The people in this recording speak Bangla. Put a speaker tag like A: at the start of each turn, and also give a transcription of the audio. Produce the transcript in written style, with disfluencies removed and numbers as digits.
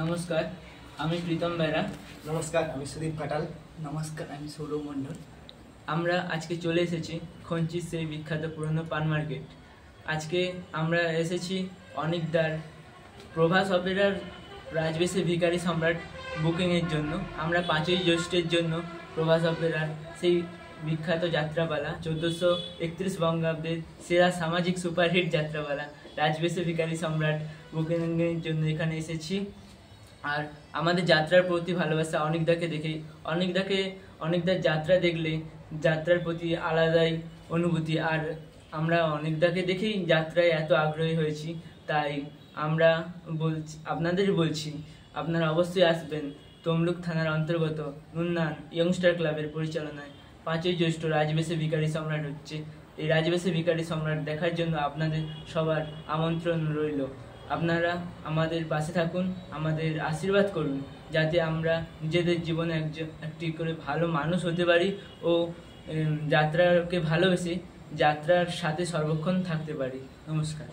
A: নমস্কার, আমি প্রীতম বেরা।
B: নমস্কার, আমি সুদীপ কাটাল।
C: নমস্কার, আমি সৌরভ মণ্ডল।
A: আমরা আজকে চলে এসেছি খঞ্চির সেই বিখ্যাত পুরনো পান মার্কেট। আজকে আমরা এসেছি অনিকদার প্রভাস অপেরার রাজবেশে ভিখারি সম্রাট বুকিংয়ের জন্য। আমরা 5ই জ্যৈষ্ঠের জন্য প্রভাস অপেরার সেই বিখ্যাত যাত্রাপালা 1431 বঙ্গাব্দের সেরা সামাজিক সুপারহিট যাত্রাপালা রাজবেশে ভিখারি সম্রাট বুকিংয়ের জন্য এখানে এসেছি। আর আমাদের যাত্রার প্রতি ভালোবাসা অনিকদাকে দেখে, অনিকদার যাত্রা দেখলে যাত্রার প্রতি আলাদাই অনুভূতি। আর আমরা অনিকদাকে দেখেই যাত্রায় এত আগ্রহী হয়েছি, তাই আমরা আপনাদের বলছি আপনারা অবশ্যই আসবেন। তমলুক থানার অন্তর্গত নুন্নান ইয়ংস্টার ক্লাবের পরিচালনায় 5ই জ্যৈষ্ঠ রাজবেশে ভিখারি সম্রাট হচ্ছে। এই রাজবেশে ভিখারি সম্রাট দেখার জন্য আপনাদের সবার আমন্ত্রণ রইল। আপনারা আমাদের পাশে থাকুন, আমাদের আশীর্বাদ করুন, যাতে আমরা নিজেদের জীবনে একটি করে ভালো মানুষ হতে পারি ও যাত্রাকে ভালোবেসে যাত্রার সাথে সর্বক্ষণ থাকতে পারি। নমস্কার।